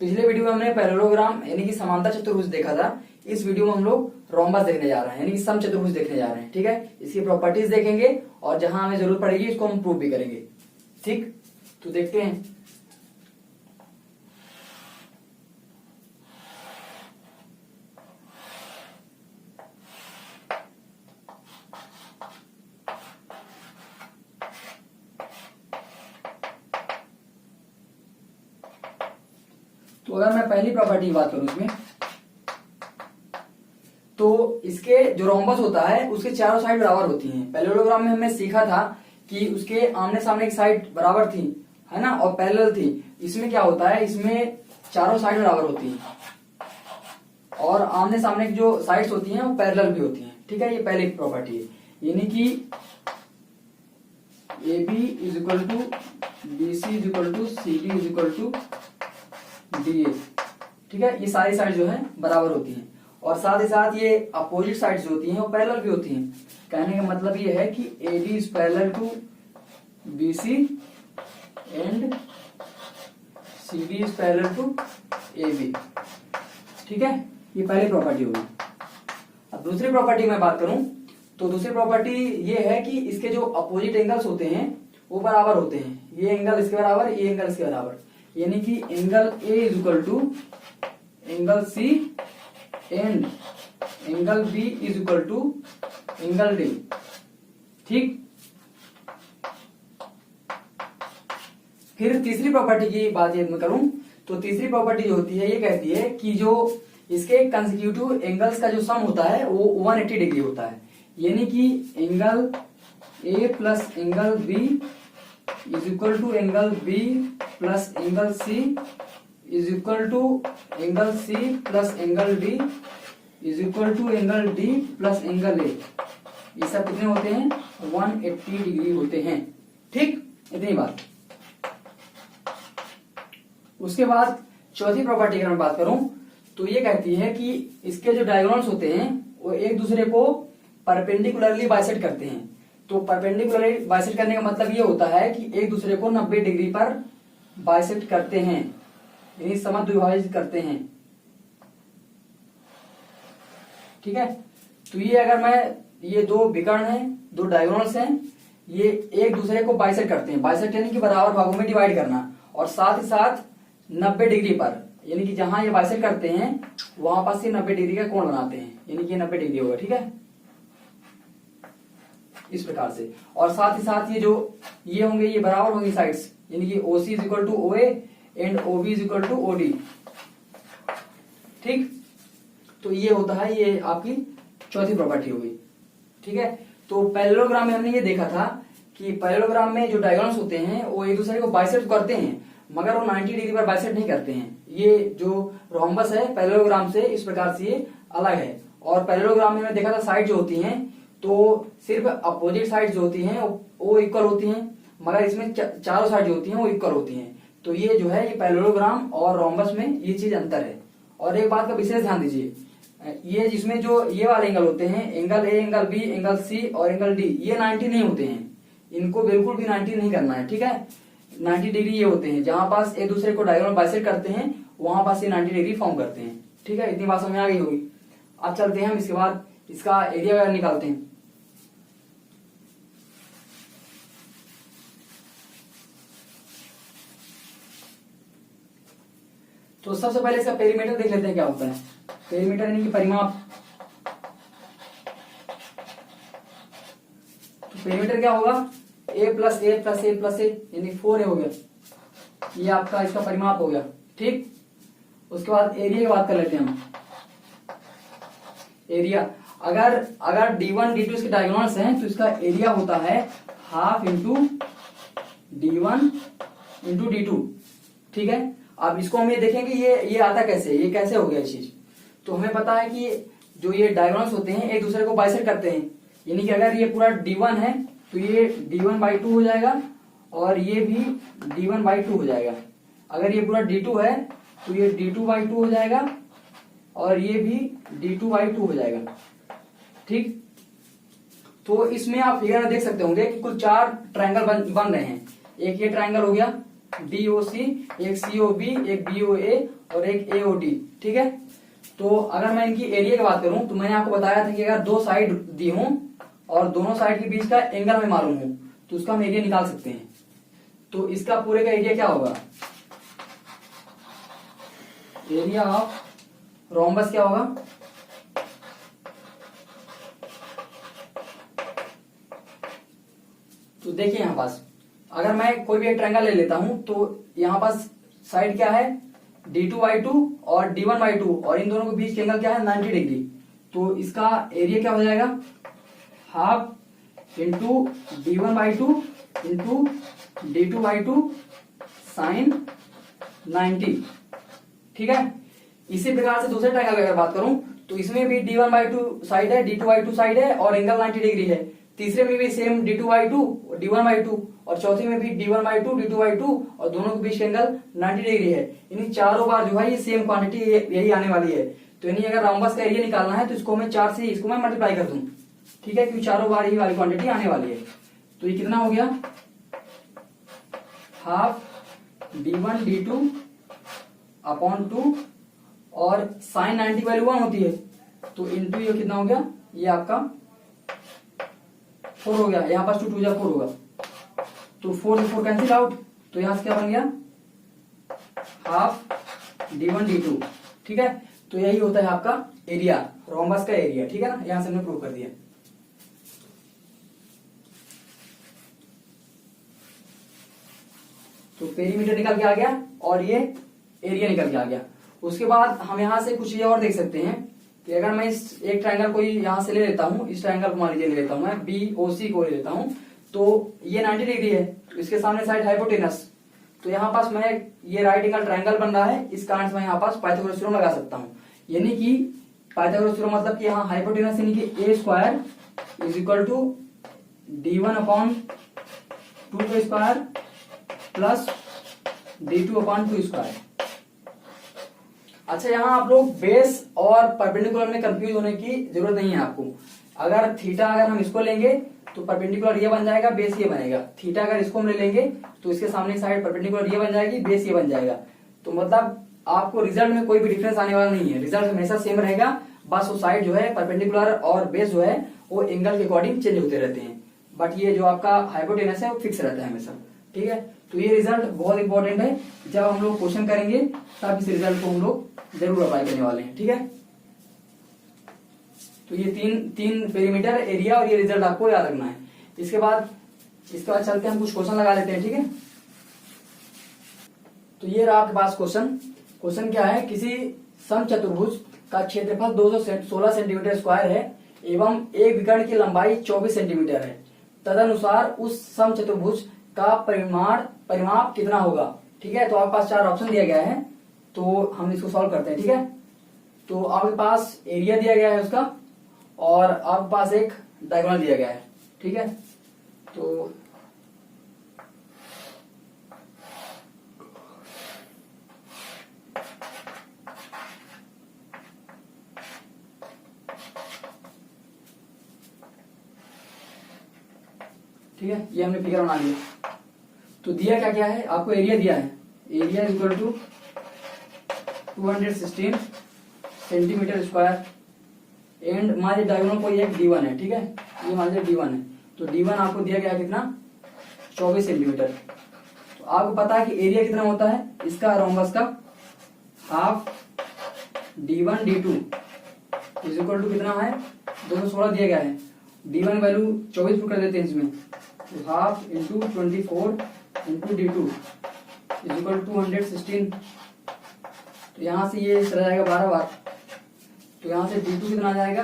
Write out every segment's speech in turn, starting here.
पिछले वीडियो में हमने पैरेललोग्राम यानी कि समांतर चतुर्भुज देखा था। इस वीडियो में हम लोग रोम्बस देखने जा रहे हैं यानी कि सम चतुर्भुज देखने जा रहे हैं। ठीक है, इसकी प्रॉपर्टीज देखेंगे और जहां हमें जरूरत पड़ेगी इसको हम प्रूव भी करेंगे। ठीक, तो देखते हैं। तो अगर मैं पहली प्रॉपर्टी की बात करूं इसमें, तो इसके जो रोम्बस होता है उसके चारों साइड बराबर होती हैं। पैरेललोग्राम में हमने सीखा था कि उसके आमने सामने की साइड बराबर थी, है ना, और पैरेलल थी। इसमें क्या होता है, इसमें चारों साइड बराबर होती हैं और आमने सामने की जो साइड्स होती हैं वो पैरेलल भी होती हैं। ठीक है, ये पहली प्रॉपर्टी है, यानी कि AB is equal to BC is equal to CD is equal to DA। ठीक है, ये सारी साइड जो है बराबर होती हैं और साथ ही साथ ये अपोजिट साइड्स जो होती हैं वो पैरेलल भी होती हैं। कहने का मतलब ये है कि AB is parallel to BC and CD is parallel to AB। ठीक है, ये पहली प्रॉपर्टी होगी। अब दूसरी प्रॉपर्टी में बात करूं तो दूसरी प्रॉपर्टी ये है कि इसके जो अपोजिट एंगल्स होते हैं वो बराबर होते हैं। ये एंगल इसके बराबर, ये एंगल इसके बराबर, यानी कि angle A is equal to angle C and angle B is equal to angle D। ठीक, फिर तीसरी प्रॉपर्टी की बात यदि मैं करूं तो तीसरी प्रॉपर्टी जो होती है ये कहती है कि जो इसके कंसेक्यूटिव एंगल्स का जो सम होता है वो 180 डिग्री होता है, यानी कि angle A plus angle B is equal to angle B plus angle C is equal to angle C plus angle D is equal to angle D plus angle A। ये सब कितने होते हैं, 180 डिग्री होते हैं। ठीक, इतनी बात। उसके बाद चौथी प्रॉपर्टी की मैं बात करूं तो ये कहती है कि इसके जो डायगोनल्स होते हैं वो एक दूसरे को परपेंडिकुलरली बाइसेक्ट करते हैं। तो परपेंडिकुलरली बाइसेक्ट करने का मतलब ये होता है कि एक दूसरे को 90 डिग्री पर बाइसेक्ट करते हैं, यानी समद्विभाजित करते हैं। ठीक है, तो ये अगर मैं ये दो विकर्ण हैं, दो डायगोनल्स हैं, ये एक दूसरे को बाइसेक्ट करते हैं। बाइसेक्ट यानी कि बराबर भागों में डिवाइड करना, और साथ ही साथ 90 डिग्री पर, यानी कि जहां ये बाइसेक्ट करते हैं वहां पास ये 90 डिग्री का कोण बनाते हैं, यानी कि 90 डिग्री होगा। ठीक है, इस प्रकार से। और साथ ही साथ ये जो ये होंगे ये बराबर होंगी साइड्स, यानी कि OC is equal to OA and OB is equal to OD। ठीक, तो ये होता है, ये आपकी चौथी प्रॉपर्टी होगी। ठीक है, तो पैरेललोग्राम में हमने ये देखा था कि पैरेललोग्राम में जो डायगोनल्स होते हैं वो एक दूसरे को बाइसेक्ट करते हैं मगर वो 90 डिग्री पर बाइसेक्ट नहीं करते हैं। ये जो रोम्बस है पैरेललोग्राम से इस प्रकार से ये अलग है। और पैरेललोग्राम में हमने देखा था साइड जो होती हैं तो सिर्फ अपोजिट साइड जो होती हैं वो इक्वल होती हैं, मगर इसमें चारों साइड जो होती हैं वो इक्वल होती हैं। तो ये जो है ये पैरेललोग्राम और रोम्बस में ये चीज अंतर है। और एक बात का विशेष ध्यान दीजिए, ये जिसमें जो ये वाले एंगल होते हैं, angle A, angle B, angle C और एंगल D, ये 90 नहीं होते हैं। इनको बिल्कुल भी 90 नहीं करना है। ठीक है, 90 डिग्री ये होते हैं जहां पास एक दूसरे को डायगोनल बाइसेक्ट करते हैं वहां पास ये 90 डिग्री फॉर्म करते हैं। ठीक है, इतनी बात समझ आ गई होगी। अब चलते हैं हम इसके बाद इसका एरिया वगैरह निकालते हैं। तो सबसे पहले इसका पेरीमीटर देख लेते हैं क्या होता है। पेरीमीटर यानी कि परिमाप। तो पेरीमीटर क्या होगा, A plus A plus A plus A यानी 4A हो गया, ये आपका इसका परिमाप हो गया। ठीक, उसके बाद एरिया की बात कर लेते हैं हम। एरिया अगर D1 D2 इसके डायगोनल्स हैं तो इसका एरिया होता है half into D1 into D2। ठीक है, अब इसको हम ये देखेंगे ये आता कैसे, ये कैसे हो गया ये चीज। तो हमें पता है कि जो ये डायगोनल्स होते हैं एक दूसरे को बाइसेक्ट करते हैं, यानी कि अगर ये पूरा D1 है तो ये D1/2 हो जाएगा और ये भी D1/2 हो जाएगा। अगर ये पूरा D2 है तो ये D2/2 हो जाएगा और ये भी D2/2 हो जाएगा। ठीक, तो इसमें आप फिगर में देख सकते होंगे कि कुल 4 ट्रायंगल बन रहे हैं। एक ये ट्रायंगल हो गया, DOC, एक COB, एक BOA और एक AOD, ठीक है। तो अगर मैं इनकी एरिया की बात करूं तो मैंने आपको बताया था कि अगर दो साइड दी हूं और दोनों साइड के बीच का एंगल हमें मालूम हो तो उसका हम एरिया निकाल सकते हैं। तो इसका पूरे का एरिया क्या होगा, एरिया ऑफ रोम्बस क्या होगा, तो देखिए यहां पास अगर मैं कोई भी एक ट्रायंगल ले लेता हूं तो यहां पास साइड क्या है D2/2 और D1/2 और इन दोनों के बीच के एंगल क्या है 90 डिग्री। तो इसका एरिया क्या हो जाएगा, half into D1/2 into D2/2 sign 90, ठीक है। इसी प्रकार से दूसरे ट्रायंगल की अगर बात करूं तो इसमें भी D1/2 साइड है, D2/2 साइड है और एंगल 90 डिग्री है। तीसरे में भी सेम D2/2 D1/2 और चौथे में भी D1/2 D2/2 और दोनों के बीच एंगल 90 डिग्री है। इन्हीं चारों बार जो है ये सेम क्वांटिटी यही आने वाली है। तो इन्हीं अगर रोम्बस का एरिया निकालना है तो इसको मैं 4 से इसको मैं मल्टीप्लाई कर दूं, ठीक है, क्योंकि चारों बार यही वाली क्वांटिटी आने वाली है। तो ये कितना हो गया, हाफ D1 D2 अपॉन 2 और साइन 90 वैल्यू 1 होती है तो इंटू ये कितना हो गया, ये आपका 4 हो गया, यहाँ पास 2 2 4 होगा तो 4 से 4 कैंसिल आउट। तो यहां से क्या बन गया, हाफ D1 D2, ठीक है। तो यही होता है आपका एरिया, रोम्बस का एरिया, ठीक है ना। यहां से हमने प्रूव कर दिया। तो पेरीमीटर निकल के आ गया और ये एरिया निकल के आ गया। उसके बाद हम यहां से कुछ ये और देख सकते हैं कि अगर मैं इस एक ट्रायंगल को यहां से ले लेता हूं, इस ट्रायंगल को मान लीजिए ले लेता हूं मैं BOC को ले लेता हूं तो ये 90 डिग्री है, तो इसके सामने साइड हाइपोटेनस। तो यहाँ पास मैं ये राइट एंगल ट्रायंगल बन रहा है, इस कारण से मैं यहाँ पास पाइथागोरस थ्योरम लगा सकता हूँ। यानी कि पाइथागोरस थ्योरम मतलब कि यहाँ हाइपोटेनस यानी कि A square is equal to D1 upon 2 का square plus D2 upon 2 square. अच्छा, यहाँ आप लोग बेस और परपेंडिकुलर में कंफ्यूज होने की जरूरत नहीं है आपको। अगर थीटा अगर हम इसको लेंगे तो परपेंडिकुलर ये बन जाएगा, बेस ये बनेगा। थीटा अगर इसको हम ले लेंगे तो इसके सामने साइड परपेंडिकुलर ये बन जाएगी, बेस ये बन जाएगा। तो मतलब आपको रिजल्ट में कोई भी डिफरेंस आने वाला नहीं है, रिजल्ट हमेशा सेम रहेगा। बस वो साइड जो है परपेंडिकुलर और बेस जो है वो एंगल के अकॉर्डिंग चेंज होते रहते हैं, बट ये जो आपका हाइपोटेनस है वो फिक्स रहता है हमेशा, ठीक है। तो ये रिजल्ट बहुत इंपॉर्टेंट है, जब हम लोग क्वेश्चन करेंगे तब इस रिजल्ट को हम लोग जरूर अप्लाई करने वाले हैं, ठीक है। तो ये तीन पेरीमीटर, एरिया और ये रिजल्ट आपको याद रखना है। इसके बाद चलते हैं हम कुछ क्वेश्चन लगा लेते हैं, ठीक है। तो ये रहा आपके पास क्वेश्चन क्या है, किसी समचतुर्भुज का क्षेत्रफल 216 सेंटीमीटर स्क्वायर है एवं एक विकर्ण की लंबाई 24 सेंटीमीटर है, तदनुसार उस समचतुर्भुज का परिमाप कितना होगा, ठीक है। तो आपके पास 4 ऑप्शन दिया गया है, तो हम इसको सॉल्व करते हैं, ठीक है। तो आपके पास एरिया दिया गया है उसका और आपके पास एक डायगोनल दिया गया है, ठीक है। तो ठीक है, ये हमने फिगर बना लिया। तो दिया क्या क्या है आपको, एरिया दिया है, area equal to 216 centimetre square and मान लीजिए डायगोनल कोई एक D1 है, ठीक है, ये मान लीजिए D1 है। तो D1 आपको दिया गया कितना, 24 सेंटीमीटर। तो आपको पता है कि एरिया कितना होता है इसका रोम्बस का, half D1 D2 is equal to कितना है 216 दिया गया है, D1 वैल्यू 24 पुट कर देते हैं इसमें, तो half into 24 into D2 is equal to 216। तो यहां से ये चला जाएगा 12 बार, तो यहां से D2 कितना आ जाएगा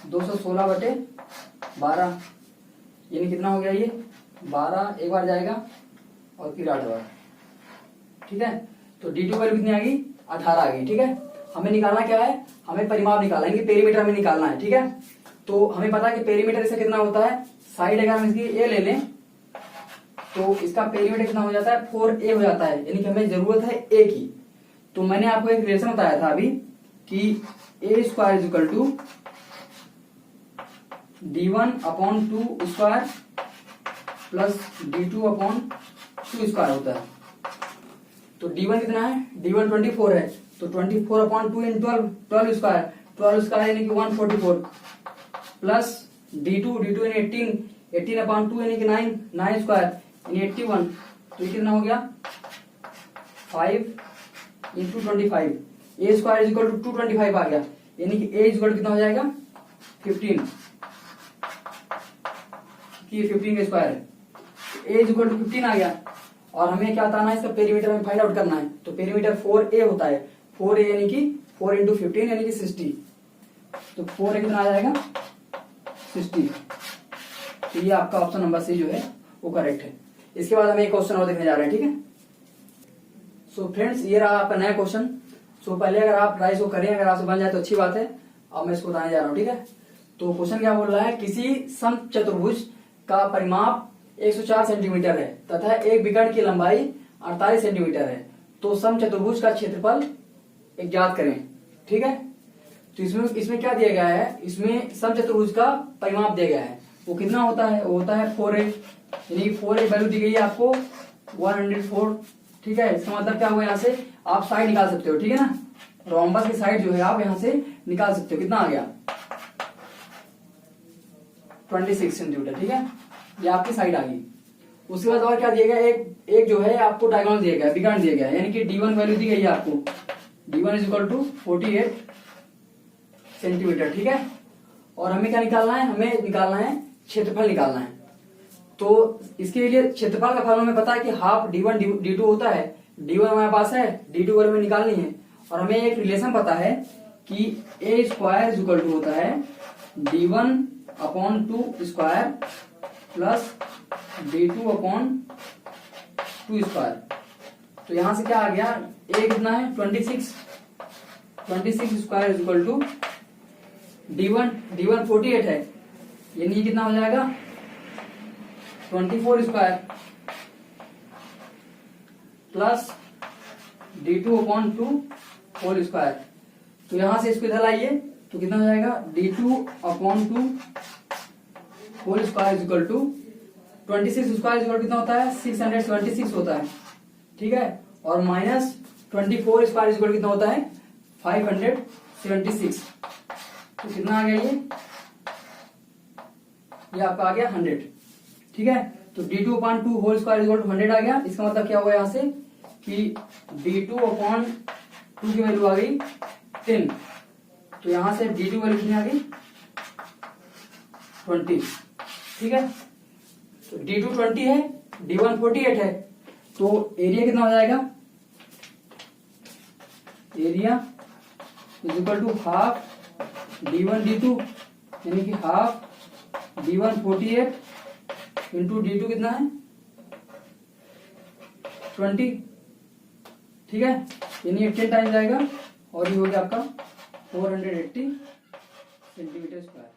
216 बटे 12, यानी कितना हो गया ये 12 एक बार जाएगा और फिर 8 बार, ठीक है। तो D2 वैल्यू कितनी आ गई 18 आ गई, ठीक है। हमें निकालना क्या है, हमें परिमाप निकालना है, पेरीमीटर में निकालना है, ठीक है। तो हमें पता है कि पेरीमीटर से कितना होता है, साइड अगर हम इसकी A ले लें तो इसका पेरीमीटर कितना हो जाता है 4A हो जाता है, यानी कि हमें जरूरत है A की। तो मैंने आपको एक रिलेशन बताया था अभी कि A square is equal to D1 upon 2 square plus D2 upon 2 square होता है, तो D1 कितना है, D1 24 है, तो 24/2 इन 12, 12 स्क्वायर, 12 स्क्वायर यानी कि 144 प्लस D2 यानी 18, 18/2 यानी कि 9, 9 स्क्वायर यानी 81, तो ये कितना हो गया 5 into 25, A square is equal to 225 आ गया, यानी कि ए इज इक्वल कितना हो जाएगा 15, कि ये 15 का स्क्वायर है, ए इज इक्वल टू 15 आ गया। और हमें क्या बताना है, इसका पेरीमीटर हमें फाइंड आउट करना है, तो पेरीमीटर 4a होता है, 4a यानी कि 4 इंटू 15 यानी कि 60, तो 4a कितना आ जाएगा 60, तो ये आपका ऑप्शन नंबर सी जो है वो करेक्ट है। इसके बाद हम एक क्वेश्चन और देखने जा रहे हैं, ठीक है। सो फ्रेंड्स, ये रहा आपका नया क्वेश्चन। सो पहले अगर आप ट्राई को करें, अगर आपसे बन जाए तो अच्छी बात है। अब मैं इसको बताने जा रहा हूँ, ठीक है। तो क्वेश्चन क्या बोल रहा है, किसी समचतुर्भुज का परिमाप 104 सेंटीमीटर है तथा एक विकर्ण की लंबाई 48 सेंटीमीटर है, तो समचतुर्भुज का क्षेत्रफल ज्ञात करें, ठीक है। तो इसमें क्या दिया गया है, इसमें समचतुर्भुज का परिमाप दिया गया है, वो कितना होता है, वो होता है 4a, यानी 4a वैल्यू दी गई है आपको 104, ठीक है। इसका मतलब क्या हुआ, यहाँ से आप साइड निकाल सकते हो, ठीक है ना। रोम्बस की साइड जो है आप यहाँ से निकाल सकते हो, कितना आ गया 26 सेंटीमीटर, ठीक है, ये आपकी साइड आ गई। उसके बाद और क्या दिया गया, एक जो है आपको डायगोनल दिया गया, विकर्ण दिया गया, यानी कि D1 वैल्यू दी गई है आपको, D1 is equal to 48 centimetre, ठीक है। और हमें क्या निकालना है, हमें निकालना है क्षेत्रफल निकालना है। तो इसके लिए क्षेत्रफल का फॉर्मूला हमें पता है कि हाफ D1 D2 होता है, D1 हमारे पास है, D2 वैल्यू में निकालनी है। और हमें एक रिलेशन पता है कि a square is equal to होता है D1/2 square plus D2/2 square. तो यहां से क्या आ गया, a कितना है 26 square is equal to D1 48 है, यानी ये कितना हो जाएगा 24 square plus D2/2 whole square. तो यहां से इसको इधर लाइए तो कितना हो जाएगा D2/2 whole square is equal to 26 square is equal कितना होता है 676 होता है, ठीक है। और माइनस 24 स्क्वायर इज इक्वल कितना होता है 576, तो कितना आ गया ये आपका आ गया 100, ठीक है। तो D2/2 whole square is equal to 100 आ गया। इसका मतलब क्या हुआ यहाँ से कि D2/2 की वैल्यू आ गई 10, तो यहां से D2 वैल्यू कितनी आ गई 20, ठीक है। तो D2 20 है, D1 48 है, तो एरिया कितना हो जाएगा, area is equal to half D1 D2, यानी कि हाफ D1 48 इंटू D2 कितना है 20, ठीक है, यानी 10 टाइम जाएगा और ये हो गया आपका 480 सेंटीमीटर स्क्वायर।